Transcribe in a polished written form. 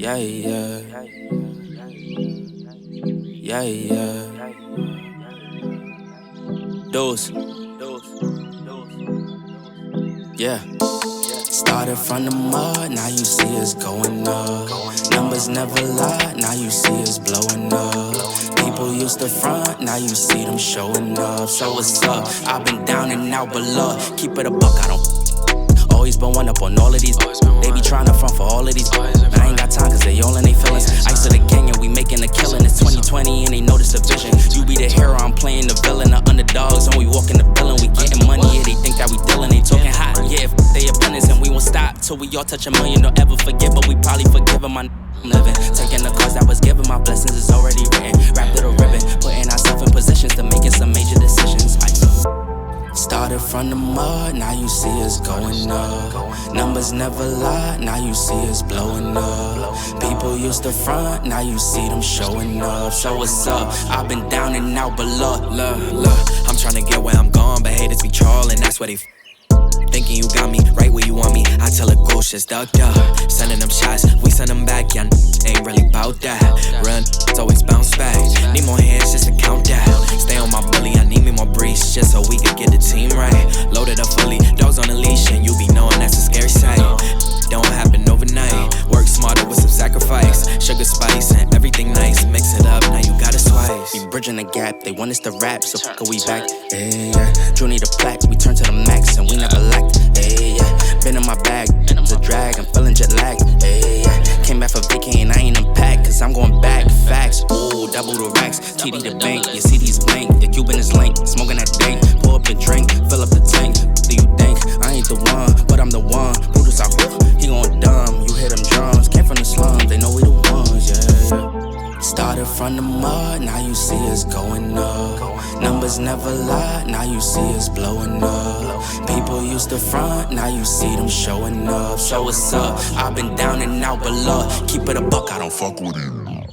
Yeah, yeah. Yeah, yeah. Those. Yeah. Started from the mud, now you see us going up. Numbers never lie, now you see us blowing up. People used to front, now you see them showing up. So what's up? I've been down and out below. Keep it a buck, I don't always been one up on all of these. They be trying to front for all of these. I ain't got time cause they all in they feelings. Ice of the gang and we making a killing. It's 2020 and they notice the vision. You be the hero, I'm playing the villain. The underdogs and we walk in the building. We getting money, yeah, they think that we dealing. They talking hot, yeah, they opinions and we won't stop till we all touch a million. Don't ever forget, but we probably forgive them. I'm living, taking the cards that was given. My blessings is already written. Wrapped it a ribbon, putting ourselves in positions to making some major decisions. Started from the mud, now you see us going up. Numbers never lie, now you see us blowing up. People used to front, now you see them showing up. So what's up? I've been down and out below. Look, I'm tryna get where I'm going, but haters be trolling, that's where they thinking you got me right where you want me. I tell a ghost just ducked up. Sending them shots, we send them back, yeah, ain't really bout that. Run, it's always bounce back. Need more hands just to count that. Stay on my bully, I need me more breeze just so we can get the team right. Loaded up fully, dogs on a leash, and you be knowing that's a scary sight. Don't happen overnight. Work smarter with some sacrifice. Sugar, spice, and everything nice. Mix it up, now you got a slice. We bridging the gap, they want us to rap, so fuck we back. Yeah. Drew need a plaque, we turn to the max, and we never lacked. Yeah. Been in my bag, it's a drag, I'm feeling jet lagged. Yeah. Came back for vacation, I ain't unpacked, cause I'm going back. Facts, ooh, double the racks. TD the bank, your CD's blank, your Cuban is linked. Smoking that dank, pour up and drink, fill up the tank. Do you think I ain't the one, but I'm the one? Brutus out, he gon' dumb. You hear them drums, came from the slums, they know we the ones, yeah. Started from the mud, now you see us going up. Numbers never lie, now you see us blowing up. People used to front, now you see them showing up. So what's up? I've been down and out below. Keep it a buck, I don't fuck with you.